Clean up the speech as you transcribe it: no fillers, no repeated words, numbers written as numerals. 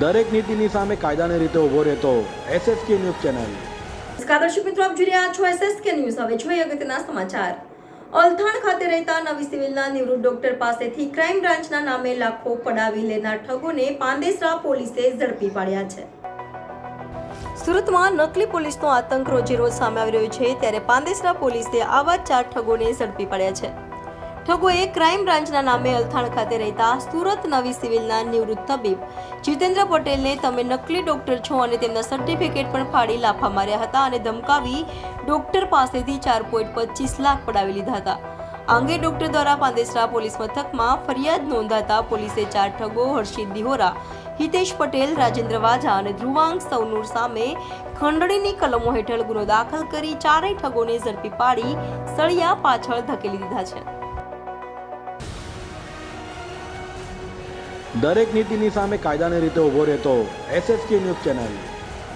દરેક નીતિની સામે કાયદાની રીતે ઊભો રહેતો SSK ન્યૂઝ ચેનલ। નમસ્કાર દર્શક મિત્રો, આપ જોઈ રહ્યા છો SSK ન્યૂઝ। હવે જોઈએ અગત્યના સમાચાર। અલથાણ ખાતે રહેતા નવી સિવિલના નિવૃત્ત ડોક્ટર પાસેથી ક્રાઇમ બ્રાન્ચના નામે લાખો પડાવી લેનાર ઠગોને પાંદેસરા પોલીસે ઝડપી પાડ્યા છે। સુરતમાં નકલી પોલીસનો આતંક રોજે રોજ સામે આવી રહ્યો છે, ત્યારે પાંદેસરા પોલીસે આવા 4 ઠગોને ઝડપી પાડ્યા છે। ઠગોએ ક્રાઇમ બ્રાન્ચના નામે અલથાણ ખાતે રહેતા સુરત નવી સિવિલના નિવૃત્ત તબીબ જીતેન્દ્ર પટેલને તમે નકલી ડોક્ટર છો અને તેમના સર્ટિફિકેટ પણ ફાડી લાફા માર્યા હતા અને ધમકાવી ડોક્ટર પાસેથી 4.25 લાખ પડાવી લીધા હતા। આ અંગે ડોક્ટર દ્વારા પાંદેસરા પોલીસ મથકમાં ફરિયાદ નોંધાતા પોલીસે 4 ઠગો હર્ષિત દિહોરા, હિતેશ પટેલ, રાજેન્દ્ર વાજા અને ધ્રુવાંગ સૌનુર સામે ખંડણીની કલમો હેઠળ ગુનો દાખલ કરી ચારેય ઠગોને ઝડપી પાડી સળિયા પાછળ ધકેલી દીધા છે। દરેક નીતિની સામે કાયદાની રીતે ઊભો રહેતો SSK ન્યૂઝ ચેનલ।